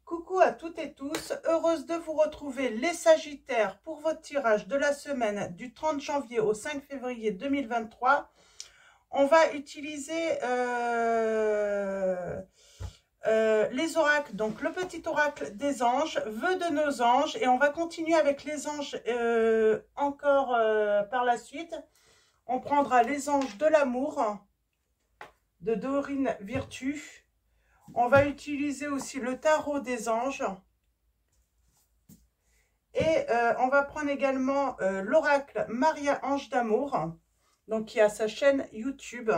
Coucou à toutes et tous, heureuse de vous retrouver les Sagittaires pour votre tirage de la semaine du 30 janvier au 5 février 2023. On va utiliser les oracles, donc le petit oracle des anges, vœux de nos anges, et on va continuer avec les anges encore par la suite. On prendra les anges de l'amour de Dorine Virtue. On va utiliser aussi le tarot des anges. Et on va prendre également l'oracle Maria Ange d'Amour, donc qui a sa chaîne YouTube.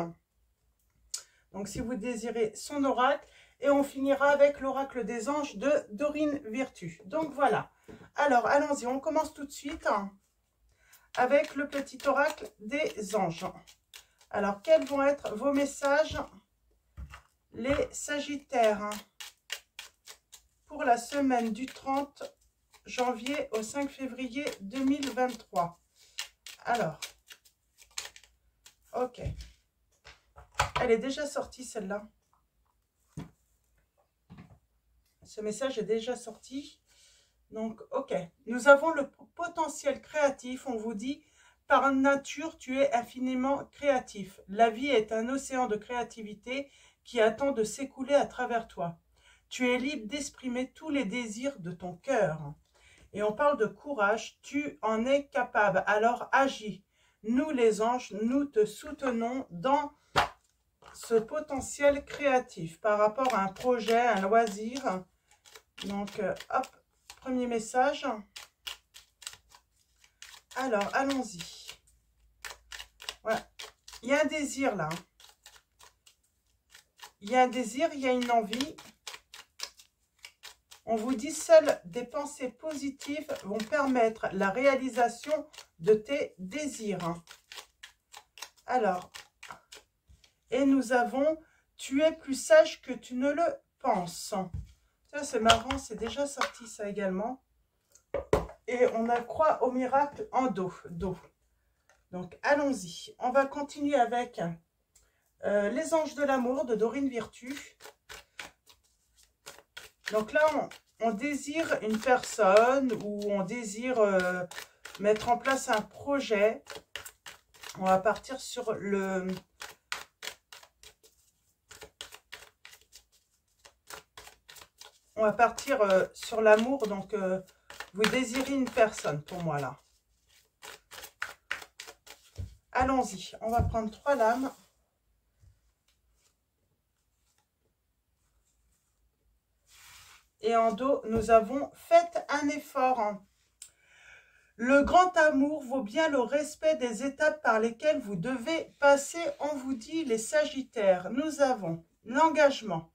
Donc si vous désirez son oracle. Et on finira avec l'oracle des anges de Dorine Virtue. Donc voilà. Alors allons-y, on commence tout de suite avec le petit oracle des anges. Alors quels vont être vos messages, les Sagittaires, pour la semaine du 30 janvier au 5 février 2023. Alors, ok. Elle est déjà sortie celle-là. Ce message est déjà sorti. Donc, ok. Nous avons le potentiel créatif. On vous dit, par nature, tu es infiniment créatif. La vie est un océan de créativité qui attend de s'écouler à travers toi. Tu es libre d'exprimer tous les désirs de ton cœur. Et on parle de courage, tu en es capable, alors agis. Nous les anges, nous te soutenons dans ce potentiel créatif par rapport à un projet, un loisir. Donc, hop, premier message. Alors, allons-y. Voilà. Il y a un désir là. Il y a un désir, il y a une envie. On vous dit, seules des pensées positives vont permettre la réalisation de tes désirs. Alors, et nous avons, tu es plus sage que tu ne le penses. Ça, c'est marrant, c'est déjà sorti ça également. Et on a croix au miracle en dos. Donc, allons-y. On va continuer avec les anges de l'amour de Dorine Virtue. Donc là, on désire une personne ou on désire mettre en place un projet. On va partir sur le... On va partir sur l'amour. Donc, vous désirez une personne pour moi là. Allons-y. On va prendre 3 lames. Et en dos, nous avons « Faites un effort ». Le grand amour vaut bien le respect des étapes par lesquelles vous devez passer. On vous dit, les Sagittaires, nous avons l'engagement.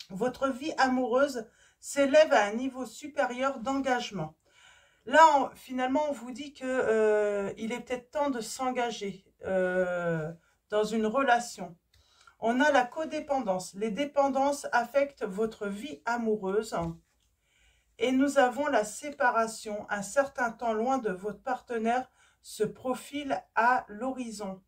Votre vie amoureuse s'élève à un niveau supérieur d'engagement. Là, finalement, on vous dit que il est peut-être temps de s'engager dans une relation. On a la codépendance. Les dépendances affectent votre vie amoureuse. Et nous avons la séparation. Un certain temps loin de votre partenaire se profile à l'horizon.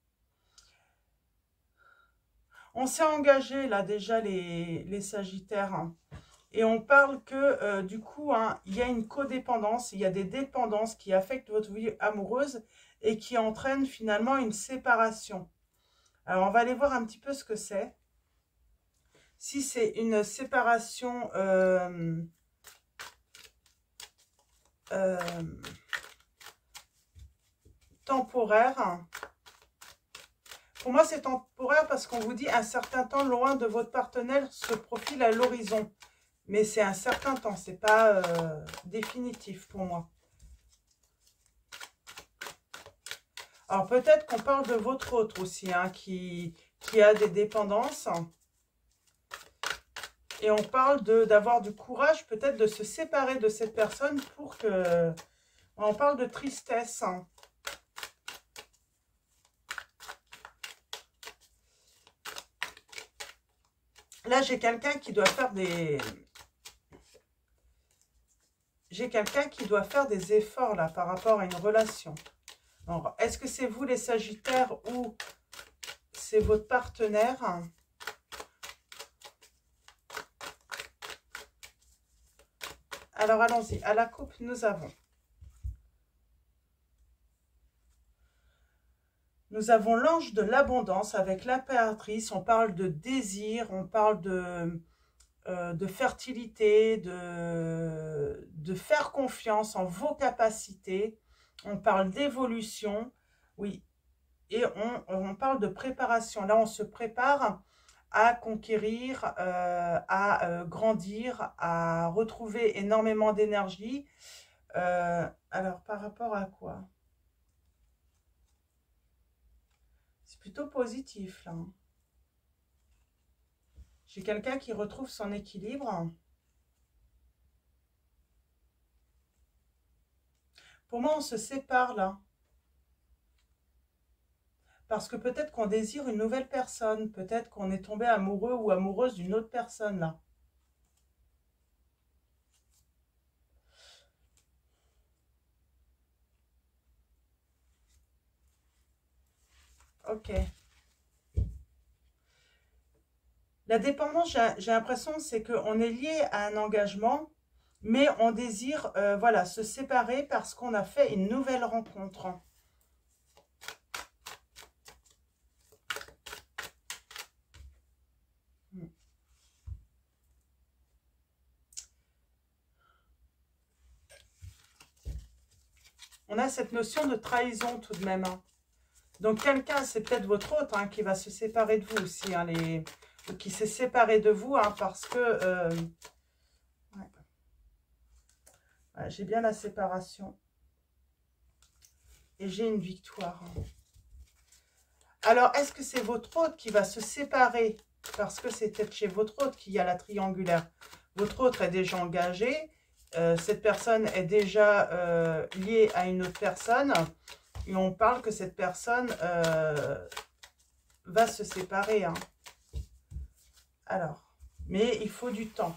On s'est engagé là déjà les Sagittaires. Et on parle que du coup, il y a une codépendance. Il y a des dépendances qui affectent votre vie amoureuse et qui entraînent finalement une séparation. Alors, on va aller voir un petit peu ce que c'est. Si c'est une séparation temporaire, pour moi c'est temporaire parce qu'on vous dit un certain temps loin de votre partenaire se profile à l'horizon. Mais c'est un certain temps, c'est pas définitif pour moi. Alors peut-être qu'on parle de votre autre aussi, qui a des dépendances. Et on parle d'avoir du courage, peut-être de se séparer de cette personne pour que... On parle de tristesse. Là, j'ai quelqu'un qui doit faire des... J'ai quelqu'un qui doit faire des efforts là par rapport à une relation. Est-ce que c'est vous les Sagittaires ou c'est votre partenaire? Alors, allons-y. À la coupe, nous avons l'ange de l'abondance avec l'impératrice. On parle de désir, on parle de fertilité, de faire confiance en vos capacités. On parle d'évolution, oui. Et on parle de préparation. Là, on se prépare à conquérir, à grandir, à retrouver énormément d'énergie. Alors, par rapport à quoi? C'est plutôt positif, là. J'ai quelqu'un qui retrouve son équilibre. Pour moi, on se sépare, là. Parce que peut-être qu'on désire une nouvelle personne. Peut-être qu'on est tombé amoureux ou amoureuse d'une autre personne, là. Ok. La dépendance, j'ai l'impression, c'est qu'on est lié à un engagement, mais on désire voilà, se séparer parce qu'on a fait une nouvelle rencontre. On a cette notion de trahison tout de même. Hein. Donc quelqu'un, c'est peut-être votre autre hein, qui va se séparer de vous aussi, hein, qui s'est séparé de vous hein, parce que ouais. Ouais, j'ai bien la séparation et j'ai une victoire. Alors, est-ce que c'est votre autre qui va se séparer parce que c'est peut-être chez votre autre qu'il y a la triangulaire? Votre autre est déjà engagé, cette personne est déjà liée à une autre personne et on parle que cette personne va se séparer. Hein. Alors, mais il faut du temps.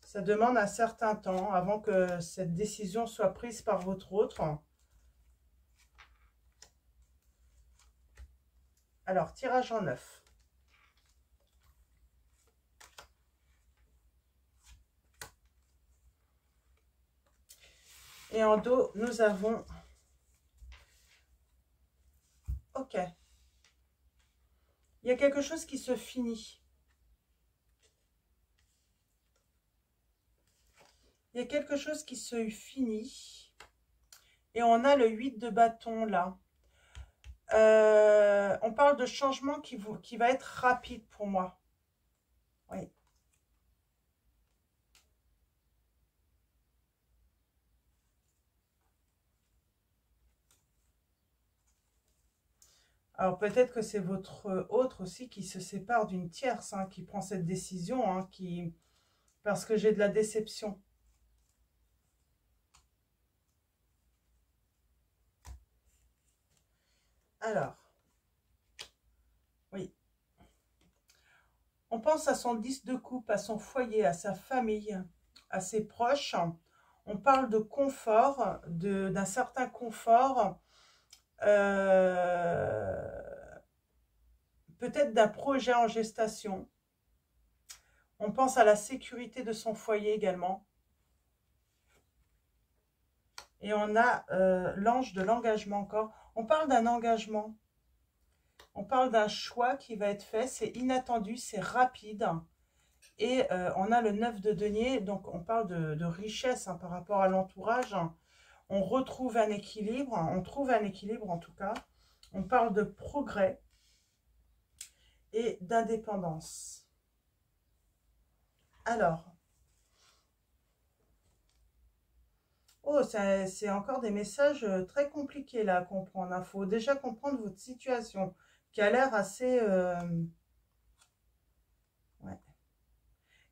Ça demande un certain temps avant que cette décision soit prise par votre autre. Alors, tirage en 9. Et en dos, nous avons... Ok. Il y a quelque chose qui se finit. Il y a quelque chose qui se finit. Et on a le 8 de bâton là. On parle de changement qui va être rapide pour moi. Oui. Alors peut-être que c'est votre autre aussi qui se sépare d'une tierce, hein, qui prend cette décision, hein, parce que j'ai de la déception. Alors, oui. On pense à son 10 de coupe, à son foyer, à sa famille, à ses proches. On parle de confort, d'un certain confort, peut-être d'un projet en gestation. On pense à la sécurité de son foyer également. Et on a l'ange de l'engagement encore. On parle d'un engagement. On parle d'un choix qui va être fait. C'est inattendu, c'est rapide. Et on a le 9 de denier. Donc on parle de richesse hein, par rapport à l'entourage. On retrouve un équilibre. On trouve un équilibre en tout cas. On parle de progrès et d'indépendance. Alors, oh, c'est encore des messages très compliqués là à comprendre. Il faut déjà comprendre votre situation qui a l'air assez... ouais.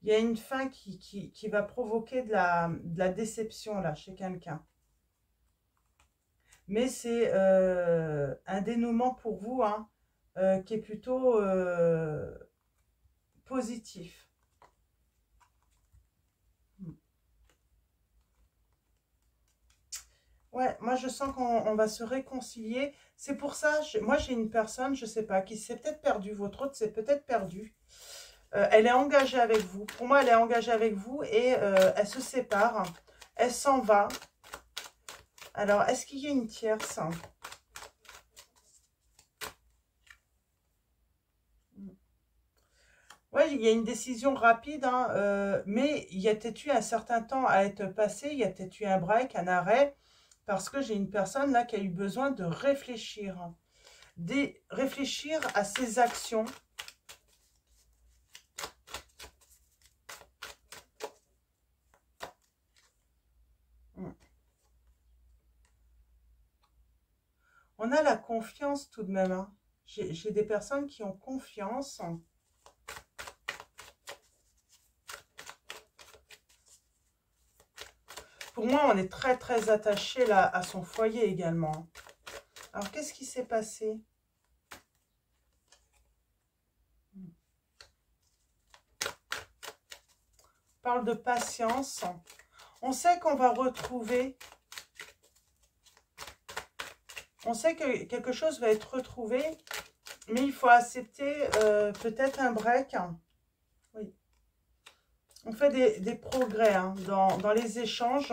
Il y a une fin qui va provoquer de la déception là chez quelqu'un. Mais c'est un dénouement pour vous hein, qui est plutôt positif. Ouais, moi je sens qu'on va se réconcilier. C'est pour ça, moi j'ai une personne, je sais pas, qui s'est peut-être perdue. Votre autre s'est peut-être perdu. Elle est engagée avec vous. Pour moi, elle est engagée avec vous et elle se sépare. Elle s'en va. Alors, est-ce qu'il y a une tierce? Oui, il y a une décision rapide, hein, mais il y a peut-être eu un certain temps à être passé. Il y a peut-être eu un break, un arrêt, parce que j'ai une personne là qui a eu besoin de réfléchir. Réfléchir à ses actions. On a la confiance tout de même. Hein. J'ai des personnes qui ont confiance. Pour moi, on est très très attaché là à son foyer également. Alors, qu'est-ce qui s'est passé? On parle de patience. On sait qu'on va retrouver. On sait que quelque chose va être retrouvé, mais il faut accepter peut-être un break. Oui. On fait des progrès hein, dans les échanges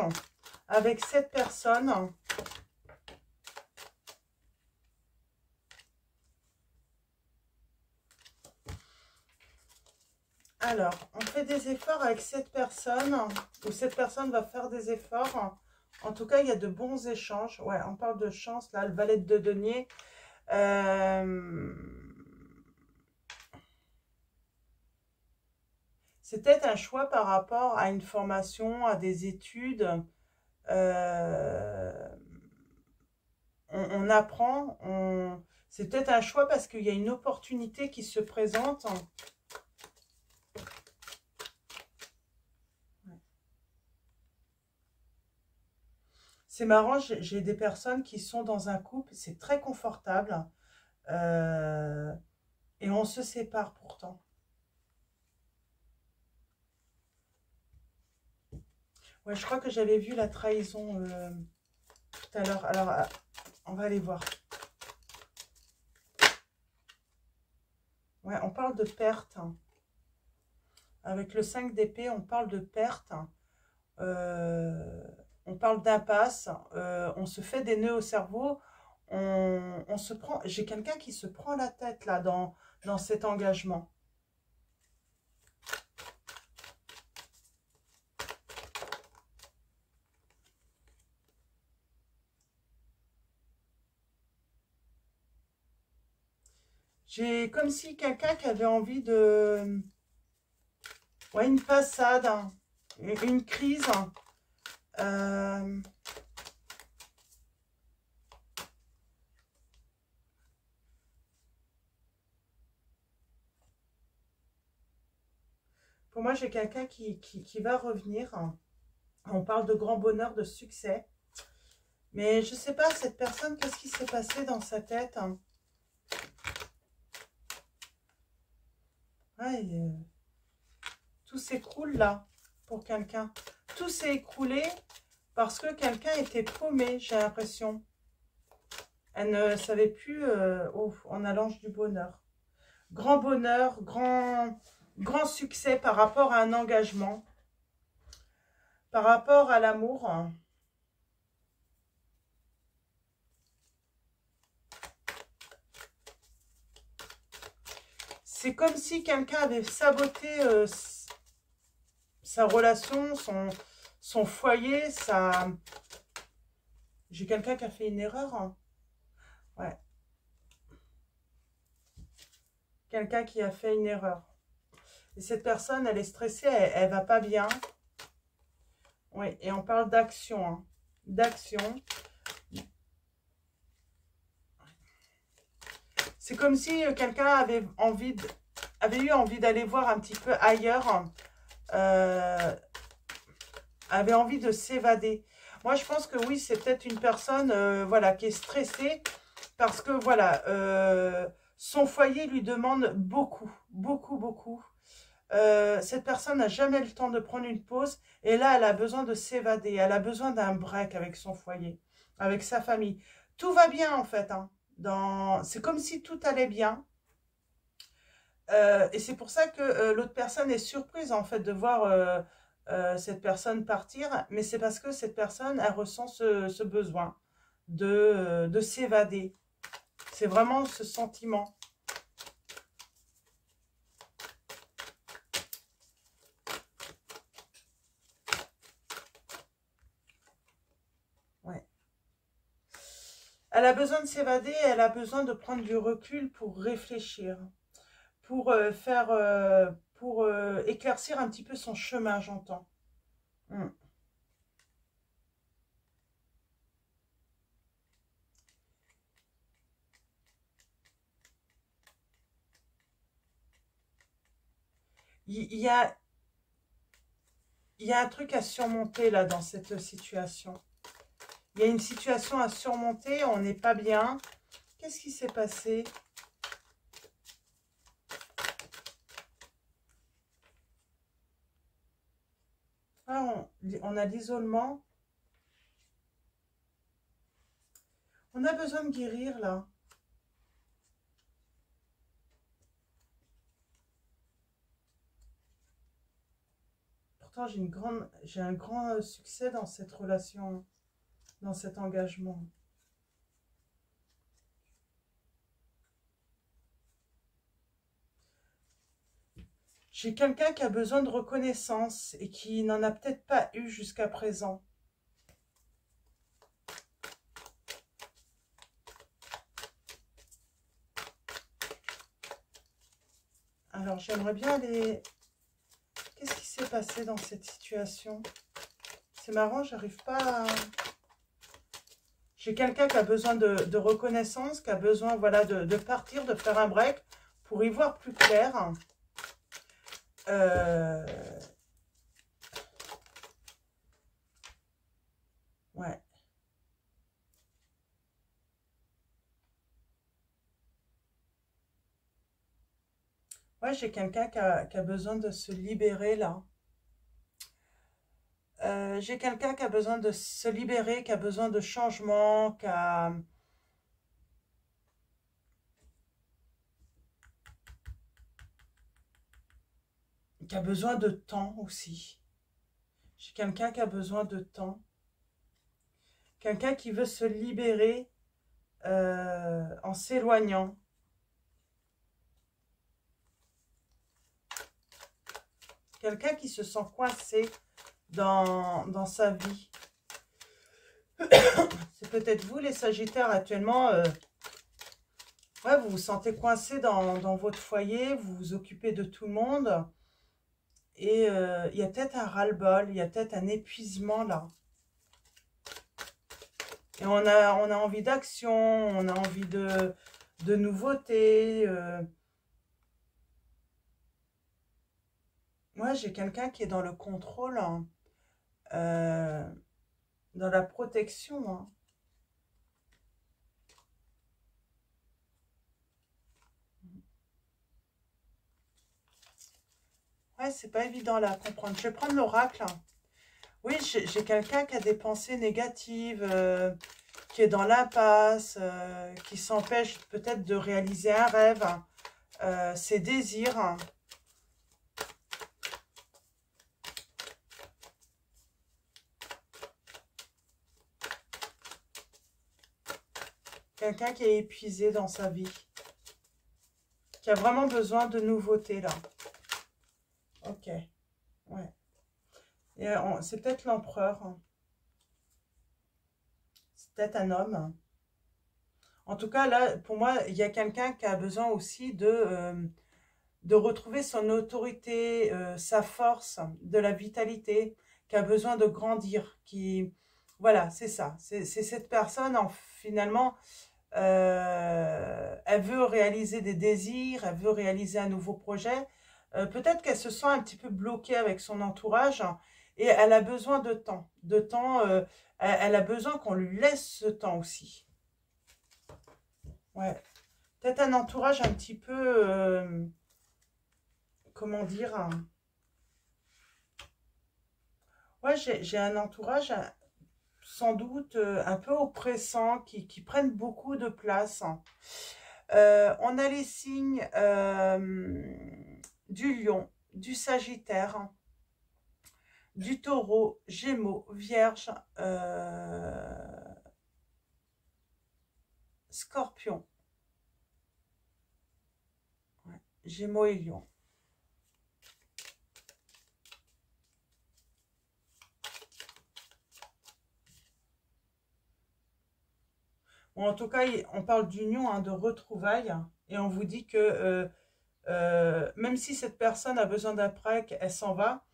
avec cette personne. Alors, on fait des efforts avec cette personne, ou cette personne va faire des efforts. En tout cas, il y a de bons échanges. Ouais, on parle de chance, là, le valet de denier. C'est peut-être un choix par rapport à une formation, à des études. On apprend, c'est peut-être un choix parce qu'il y a une opportunité qui se présente. C'est marrant, j'ai des personnes qui sont dans un couple, c'est très confortable. Et on se sépare pourtant. Ouais, je crois que j'avais vu la trahison tout à l'heure. Alors, on va aller voir. Ouais, on parle de perte. Hein. Avec le 5 d'épée, on parle de perte. On parle d'impasse. On se fait des nœuds au cerveau. On se prend. J'ai quelqu'un qui se prend la tête là dans cet engagement. J'ai comme si quelqu'un qui avait envie de... Ouais, une passade, hein, une crise. Pour moi, j'ai quelqu'un qui va revenir. On parle de grand bonheur, de succès. Mais je ne sais pas, cette personne, qu'est-ce qui s'est passé dans sa tête hein. Ouais, tout s'écroule là, pour quelqu'un. Tout s'est écroulé parce que quelqu'un était paumé, j'ai l'impression. Elle ne savait plus, oh, en allant du bonheur. Grand bonheur, grand succès par rapport à un engagement. Par rapport à l'amour. C'est comme si quelqu'un avait saboté sa relation, son foyer, J'ai quelqu'un qui a fait une erreur. Hein. Ouais. Quelqu'un qui a fait une erreur. Et cette personne, elle est stressée, elle va pas bien. Oui, et on parle d'action. Hein. D'action. C'est comme si quelqu'un avait eu envie d'aller voir un petit peu ailleurs. Avait envie de s'évader. Moi, je pense que oui, c'est peut-être une personne voilà, qui est stressée parce que voilà, son foyer lui demande beaucoup, beaucoup, beaucoup. Cette personne n'a jamais le temps de prendre une pause et là, elle a besoin de s'évader. Elle a besoin d'un break avec son foyer, avec sa famille. Tout va bien en fait. Hein, c'est comme si tout allait bien. Et c'est pour ça que l'autre personne est surprise en fait de voir cette personne partir, mais c'est parce que cette personne, elle ressent ce besoin de s'évader. C'est vraiment ce sentiment. Ouais. Elle a besoin de s'évader, elle a besoin de prendre du recul pour réfléchir, pour pour éclaircir un petit peu son chemin, j'entends. Hmm. Il y a, il y a un truc à surmonter là dans cette situation. Il y a une situation à surmonter, on n'est pas bien. Qu'est-ce qui s'est passé? Ah, on a l'isolement. On a besoin de guérir là. Pourtant, j'ai un grand succès dans cette relation, dans cet engagement. J'ai quelqu'un qui a besoin de reconnaissance et qui n'en a peut-être pas eu jusqu'à présent. Alors, j'aimerais bien aller... Qu'est-ce qui s'est passé dans cette situation? C'est marrant, j'arrive pas à... J'ai quelqu'un qui a besoin de reconnaissance, qui a besoin voilà, de partir, de faire un break pour y voir plus clair. Ouais. Ouais, j'ai quelqu'un qui a besoin de se libérer là. J'ai quelqu'un qui a besoin de se libérer, qui a besoin de changement, qui a besoin de temps aussi. J'ai quelqu'un qui a besoin de temps. Quelqu'un qui veut se libérer en s'éloignant. Quelqu'un qui se sent coincé dans sa vie. C'est peut-être vous les Sagittaires actuellement. Ouais, vous vous sentez coincé dans votre foyer, vous vous occupez de tout le monde. Et il y a peut-être un ras-le-bol, il y a peut-être un épuisement là. Et on a envie d'action, on a envie de nouveautés. Moi, j'ai quelqu'un qui est dans le contrôle, hein, dans la protection. Hein. Ouais, c'est pas évident là à comprendre. Je vais prendre l'oracle. Oui, j'ai quelqu'un qui a des pensées négatives, qui est dans l'impasse, qui s'empêche peut-être de réaliser un rêve, ses désirs. Quelqu'un qui est épuisé dans sa vie, qui a vraiment besoin de nouveautés là. Ok, ouais. Et c'est peut-être l'empereur, hein. C'est peut-être un homme, hein. En tout cas, là, pour moi, il y a quelqu'un qui a besoin aussi de retrouver son autorité, sa force, de la vitalité, qui a besoin de grandir, qui... Voilà, c'est ça. C'est cette personne, finalement, elle veut réaliser des désirs, elle veut réaliser un nouveau projet. Peut-être qu'elle se sent un petit peu bloquée avec son entourage et elle a besoin de temps. De temps, elle a besoin qu'on lui laisse ce temps aussi. Ouais. Peut-être un entourage un petit peu, comment dire, ouais, j'ai un entourage sans doute un peu oppressant, qui prennent beaucoup de place. On a les signes du lion, du sagittaire, du taureau, gémeaux, vierge, scorpion, ouais, gémeaux et lion. Bon, en tout cas, on parle d'union, hein, de retrouvailles, et on vous dit que même si cette personne a besoin d'un prêt, elle s'en va,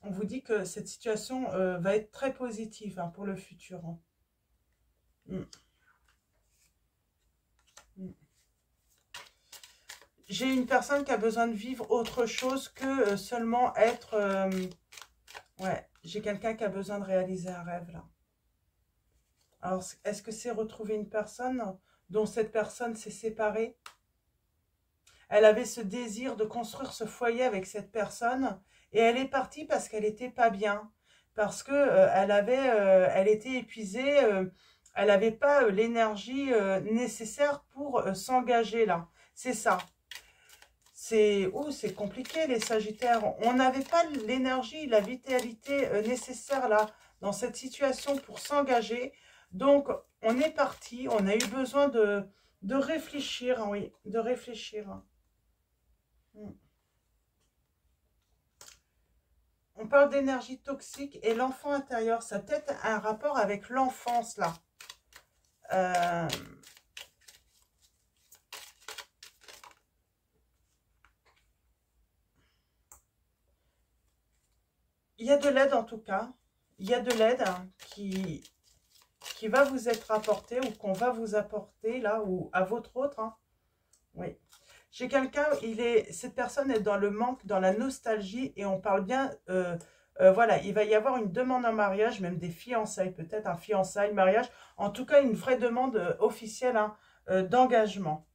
on vous dit que cette situation va être très positive, hein, pour le futur, hein. Mm. Mm. J'ai une personne qui a besoin de vivre autre chose que seulement être... ouais, j'ai quelqu'un qui a besoin de réaliser un rêve, là. Alors, est-ce que c'est retrouver une personne dont cette personne s'est séparée? Elle avait ce désir de construire ce foyer avec cette personne et elle est partie parce qu'elle n'était pas bien, parce que elle était épuisée, elle n'avait pas l'énergie nécessaire pour s'engager là. C'est ça. C'est compliqué les Sagittaires. On n'avait pas l'énergie, la vitalité nécessaire là dans cette situation pour s'engager. Donc on est parti. On a eu besoin de réfléchir, hein, oui, de réfléchir. Mm. On parle d'énergie toxique et l'enfant intérieur. Ça a peut-être un rapport avec l'enfance là. Il y a de l'aide en tout cas. Il y a de l'aide, hein, qui va vous être apportée ou qu'on va vous apporter là ou à votre autre, hein. Oui. J'ai quelqu'un, cette personne est dans le manque, dans la nostalgie et on parle bien, voilà, il va y avoir une demande en mariage, même des fiançailles, peut-être un fiançailles, mariage, en tout cas une vraie demande officielle, hein, d'engagement.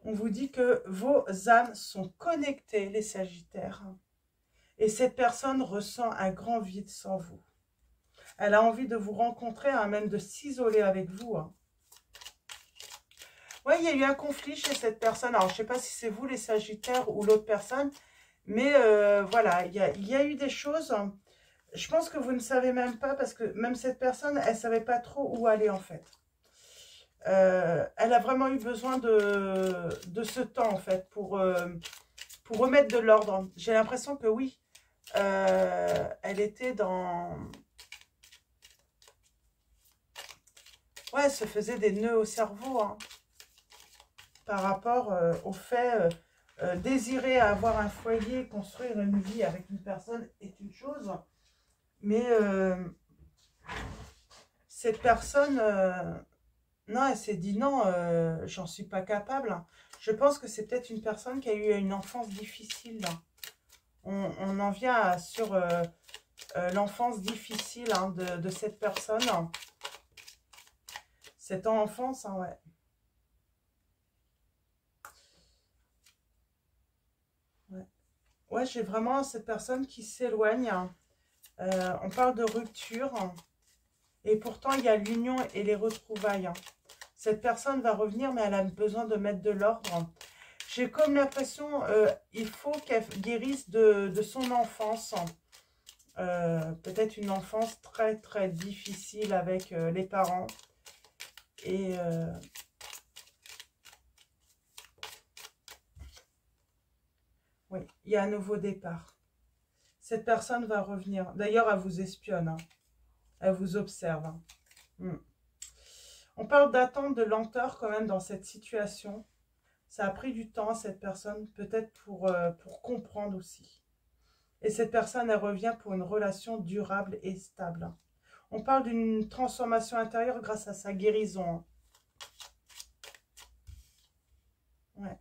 On vous dit que vos âmes sont connectées, les Sagittaires, et cette personne ressent un grand vide sans vous. Elle a envie de vous rencontrer, hein, même de s'isoler avec vous, hein. Oui, il y a eu un conflit chez cette personne. Alors, je ne sais pas si c'est vous, les Sagittaires, ou l'autre personne. Mais voilà, il y a eu des choses. Je pense que vous ne savez même pas, parce que même cette personne, elle ne savait pas trop où aller, en fait. Elle a vraiment eu besoin de ce temps, en fait, pour remettre de l'ordre. J'ai l'impression que oui, elle était dans... Ouais, elle se faisait des nœuds au cerveau, hein, par rapport au fait, désirer avoir un foyer, construire une vie avec une personne est une chose, mais cette personne, non, elle s'est dit non, j'en suis pas capable. Je pense que c'est peut-être une personne qui a eu une enfance difficile. On en vient sur l'enfance difficile, hein, de cette personne. Cette enfance, hein, ouais. Ouais, j'ai vraiment cette personne qui s'éloigne. On parle de rupture. Et pourtant, il y a l'union et les retrouvailles. Cette personne va revenir, mais elle a besoin de mettre de l'ordre. J'ai comme l'impression il faut qu'elle guérisse de son enfance. Peut-être une enfance très, très difficile avec les parents. Et... oui, il y a un nouveau départ. Cette personne va revenir. D'ailleurs, elle vous espionne, hein. Elle vous observe, hein. On parle d'attente, de lenteur quand même dans cette situation. Ça a pris du temps, cette personne, peut-être pour comprendre aussi. Et cette personne, elle revient pour une relation durable et stable. On parle d'une transformation intérieure grâce à sa guérison, hein. Ouais.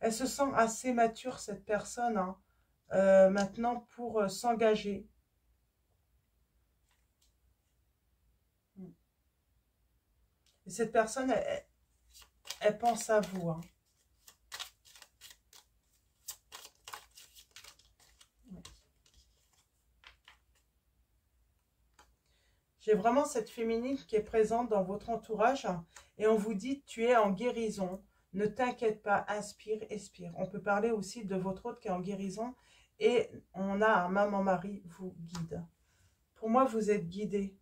Elle se sent assez mature, cette personne, hein, maintenant pour s'engager. Et cette personne, elle pense à vous, hein. J'ai vraiment cette féminine qui est présente dans votre entourage et on vous dit tu es en guérison. Ne t'inquiète pas, inspire, expire. On peut parler aussi de votre autre qui est en guérison et on a un maman Marie vous guide. Pour moi, vous êtes guidé.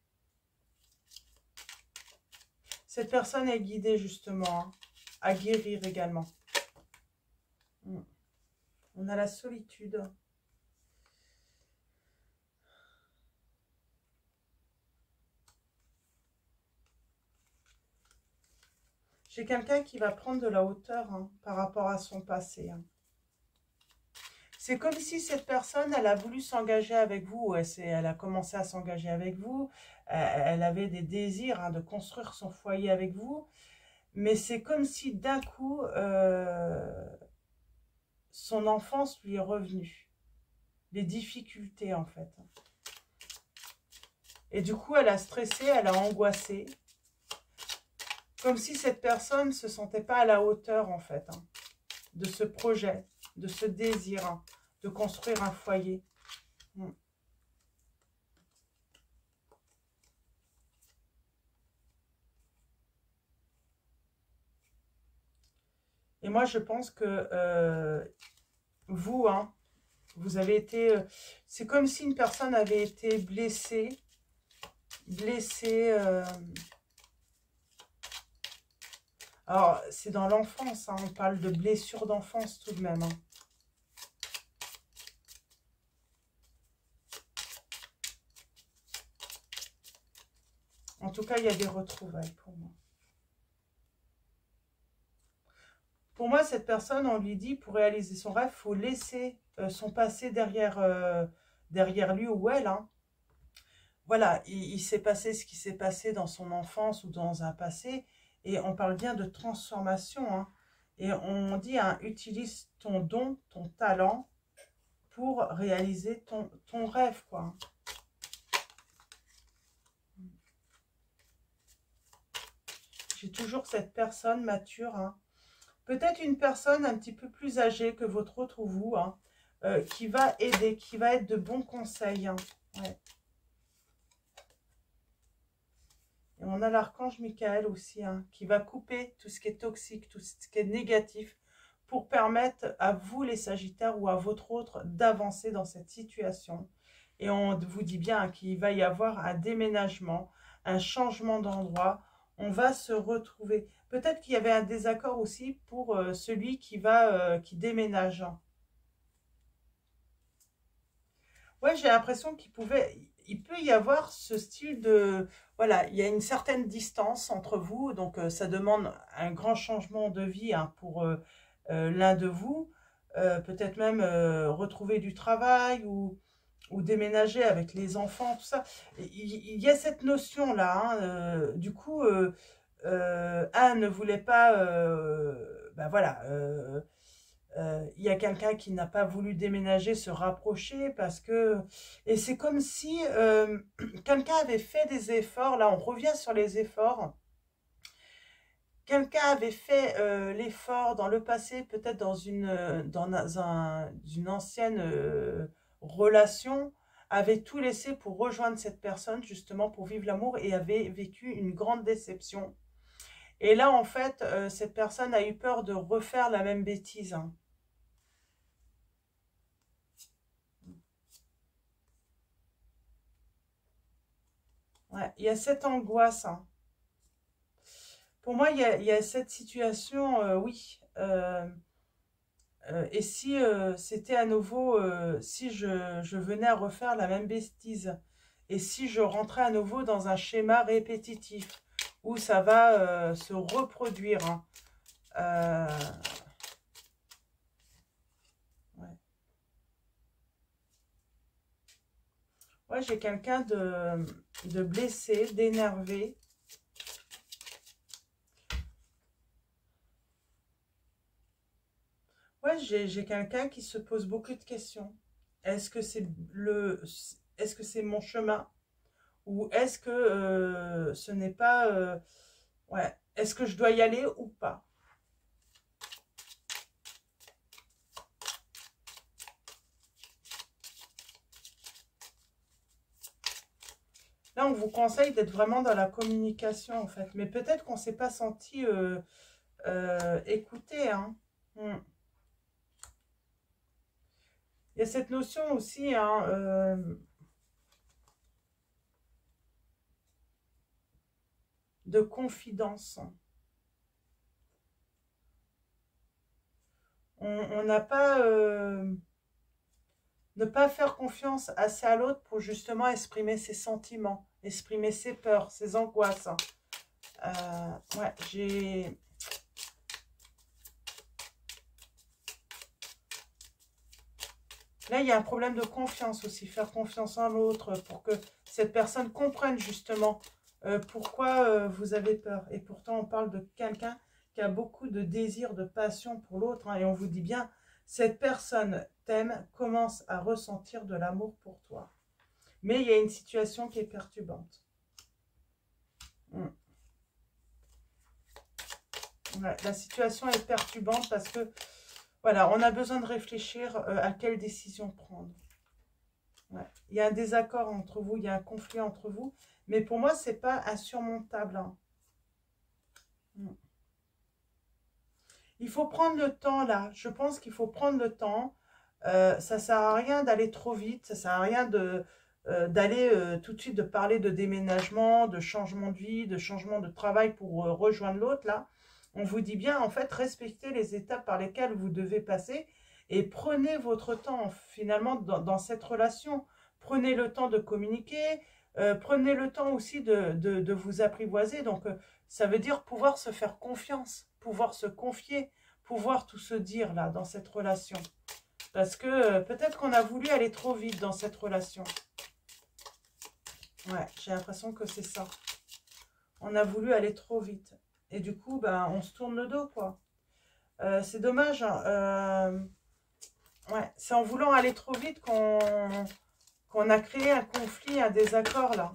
Cette personne est guidée justement à guérir également. On a la solitude. J'ai quelqu'un qui va prendre de la hauteur par rapport à son passé. C'est comme si cette personne, elle a voulu s'engager avec vous, elle a commencé à s'engager avec vous, elle avait des désirs de construire son foyer avec vous, mais c'est comme si d'un coup, son enfance lui est revenue, les difficultés en fait. Et du coup, elle a stressé, elle a angoissé, comme si cette personne ne se sentait pas à la hauteur en fait, de ce projet, de ce désir, de construire un foyer. Et moi, je pense que vous, vous avez été... c'est comme si une personne avait été blessée. Alors, c'est dans l'enfance, on parle de blessure d'enfance tout de même. En tout cas, il y a des retrouvailles pour moi. Pour moi, cette personne, on lui dit, pour réaliser son rêve, il faut laisser son passé derrière lui ou elle. Voilà, il s'est passé ce qui s'est passé dans son enfance ou dans un passé. Et on parle bien de transformation. Et on dit, utilise ton don, ton talent pour réaliser ton rêve, quoi. J'ai toujours cette personne mature. Peut-être une personne un petit peu plus âgée que votre autre ou vous, qui va aider, qui va être de bons conseils. Ouais. Et on a l'archange Michael aussi, qui va couper tout ce qui est toxique, tout ce qui est négatif, pour permettre à vous, les Sagittaires, ou à votre autre, d'avancer dans cette situation. Et on vous dit bien qu'il va y avoir un déménagement, un changement d'endroit. On va se retrouver. Peut-être qu'il y avait un désaccord aussi pour celui qui déménage. Ouais, j'ai l'impression il peut y avoir ce style de, voilà, il y a une certaine distance entre vous, donc ça demande un grand changement de vie pour l'un de vous, peut-être même retrouver du travail ou déménager avec les enfants, tout ça. Il y a cette notion-là, du coup, un ne voulait pas, ben voilà, il y a quelqu'un qui n'a pas voulu déménager, se rapprocher parce que... Et c'est comme si quelqu'un avait fait des efforts. Là, on revient sur les efforts. Quelqu'un avait fait l'effort dans le passé, peut-être une ancienne relation, avait tout laissé pour rejoindre cette personne, justement, pour vivre l'amour, et avait vécu une grande déception. Et là, en fait, cette personne a eu peur de refaire la même bêtise. Ouais, il y a cette angoisse. Pour moi, il y a cette situation, oui. Et si c'était à nouveau, si je venais à refaire la même bêtise, et si je rentrais à nouveau dans un schéma répétitif, où ça va se reproduire. Ouais, ouais, j'ai quelqu'un de blessé, d'énervé. Ouais, j'ai quelqu'un qui se pose beaucoup de questions. Est-ce que est-ce que c'est mon chemin? Ou est-ce que ce n'est pas... ouais, est-ce que je dois y aller ou pas? Là, on vous conseille d'être vraiment dans la communication, en fait. Mais peut-être qu'on ne s'est pas senti écouté, hein. Il y a cette notion aussi, hein, de confidence. On n'a pas... ne pas faire confiance assez à l'autre pour justement exprimer ses sentiments, exprimer ses peurs, ses angoisses. Ouais, j'ai... Là, il y a un problème de confiance aussi, faire confiance en l'autre pour que cette personne comprenne justement pourquoi vous avez peur. Et pourtant, on parle de quelqu'un qui a beaucoup de désir, de passion pour l'autre. Hein, et on vous dit bien, cette personne t'aime, commence à ressentir de l'amour pour toi. Mais il y a une situation qui est perturbante. Ouais, la situation est perturbante parce que, voilà, on a besoin de réfléchir à quelle décision prendre. Ouais. Il y a un désaccord entre vous, il y a un conflit entre vous. Mais pour moi, ce n'est pas insurmontable. Hein. Il faut prendre le temps, là. Je pense qu'il faut prendre le temps. Ça ne sert à rien d'aller trop vite. Ça ne sert à rien d'aller tout de suite de parler de déménagement, de changement de vie, de changement de travail pour rejoindre l'autre, là. On vous dit bien, en fait, respectez les étapes par lesquelles vous devez passer et prenez votre temps, finalement, dans cette relation. Prenez le temps de communiquer, prenez le temps aussi de vous apprivoiser. Donc, ça veut dire pouvoir se faire confiance, pouvoir se confier, pouvoir tout se dire, là, dans cette relation. Parce que peut-être qu'on a voulu aller trop vite dans cette relation. Ouais, j'ai l'impression que c'est ça. On a voulu aller trop vite. Et du coup, ben, on se tourne le dos, quoi. C'est dommage. Hein, ouais, c'est en voulant aller trop vite qu'on a créé un conflit, un désaccord, là.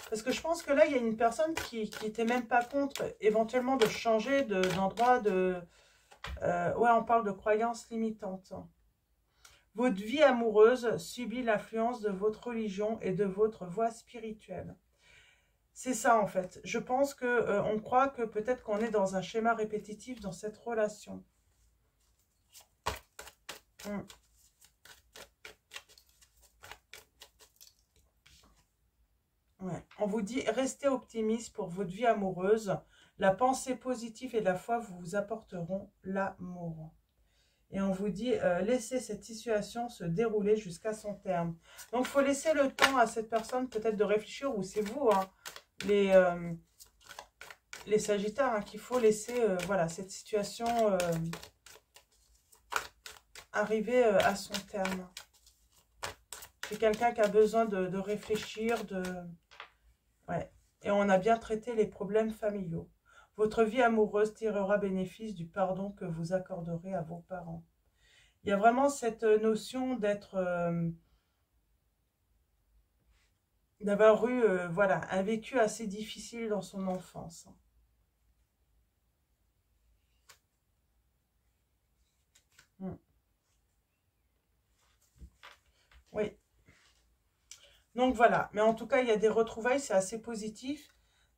Parce que je pense que là, il y a une personne qui n'était même pas contre, éventuellement, de changer d'endroit, ouais, on parle de croyances limitantes. Votre vie amoureuse subit l'influence de votre religion et de votre voie spirituelle. C'est ça, en fait. Je pense que on croit que peut-être qu'on est dans un schéma répétitif dans cette relation. Ouais. On vous dit, restez optimiste pour votre vie amoureuse. La pensée positive et la foi vous apporteront l'amour. Et on vous dit, laissez cette situation se dérouler jusqu'à son terme. Donc, il faut laisser le temps à cette personne peut-être de réfléchir, ou c'est vous, hein, les Sagittaires, hein, qu'il faut laisser voilà, cette situation arriver à son terme. C'est quelqu'un qui a besoin de réfléchir, ouais. Et on a bien traité les problèmes familiaux. Votre vie amoureuse tirera bénéfice du pardon que vous accorderez à vos parents. Il y a vraiment cette notion d'avoir eu voilà, un vécu assez difficile dans son enfance. Oui. Donc voilà. Mais en tout cas, il y a des retrouvailles, c'est assez positif.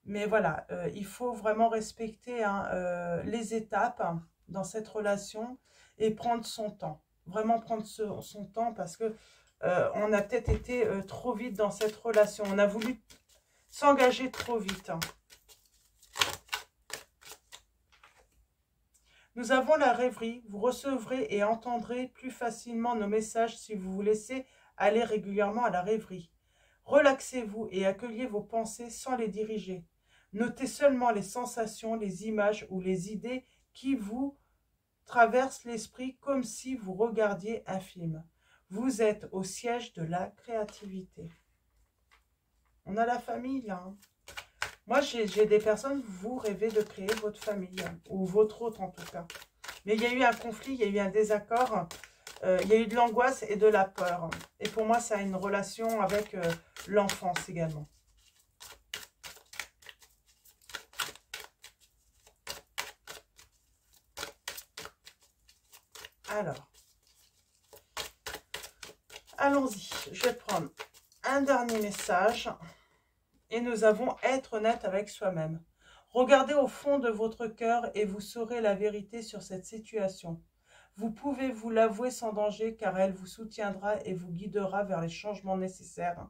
Mais voilà, il faut vraiment respecter hein, les étapes hein, dans cette relation et prendre son temps. Vraiment prendre son temps parce que on a peut-être été trop vite dans cette relation. On a voulu s'engager trop vite. Hein. Nous avons la rêverie. Vous recevrez et entendrez plus facilement nos messages si vous vous laissez aller régulièrement à la rêverie. Relaxez-vous et accueillez vos pensées sans les diriger. Notez seulement les sensations, les images ou les idées qui vous traversent l'esprit comme si vous regardiez un film. Vous êtes au siège de la créativité. On a la famille là. Hein. Moi, j'ai des personnes, vous rêvez de créer votre famille, hein, ou votre autre en tout cas. Mais il y a eu un conflit, il y a eu un désaccord, il y a eu de l'angoisse et de la peur. Et pour moi, ça a une relation avec l'enfance également. Alors, allons-y, je vais prendre un dernier message. Et nous avons être honnête avec soi-même. Regardez au fond de votre cœur et vous saurez la vérité sur cette situation. Vous pouvez vous l'avouer sans danger car elle vous soutiendra et vous guidera vers les changements nécessaires.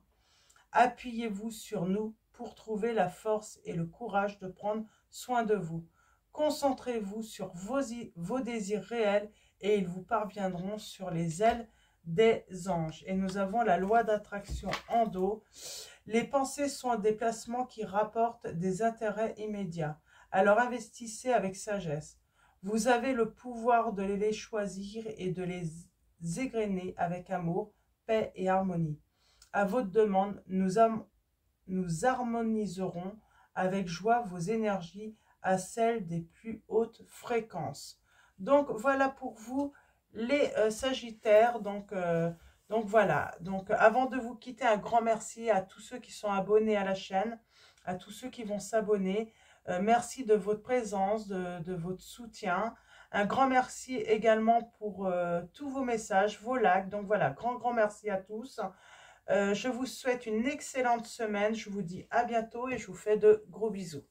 Appuyez-vous sur nous pour trouver la force et le courage de prendre soin de vous. Concentrez-vous sur vos désirs réels et ils vous parviendront sur les ailes des anges. Et nous avons la loi d'attraction en dos. Les pensées sont des placements qui rapportent des intérêts immédiats. Alors investissez avec sagesse. Vous avez le pouvoir de les choisir et de les égrener avec amour, paix et harmonie. À votre demande, nous harmoniserons avec joie vos énergies à celles des plus hautes fréquences. Donc voilà pour vous les Sagittaires. Donc voilà. Donc avant de vous quitter, un grand merci à tous ceux qui sont abonnés à la chaîne, à tous ceux qui vont s'abonner. Merci de votre présence, de votre soutien. Un grand merci également pour tous vos messages, vos likes. Donc voilà, grand merci à tous. Je vous souhaite une excellente semaine. Je vous dis à bientôt et je vous fais de gros bisous.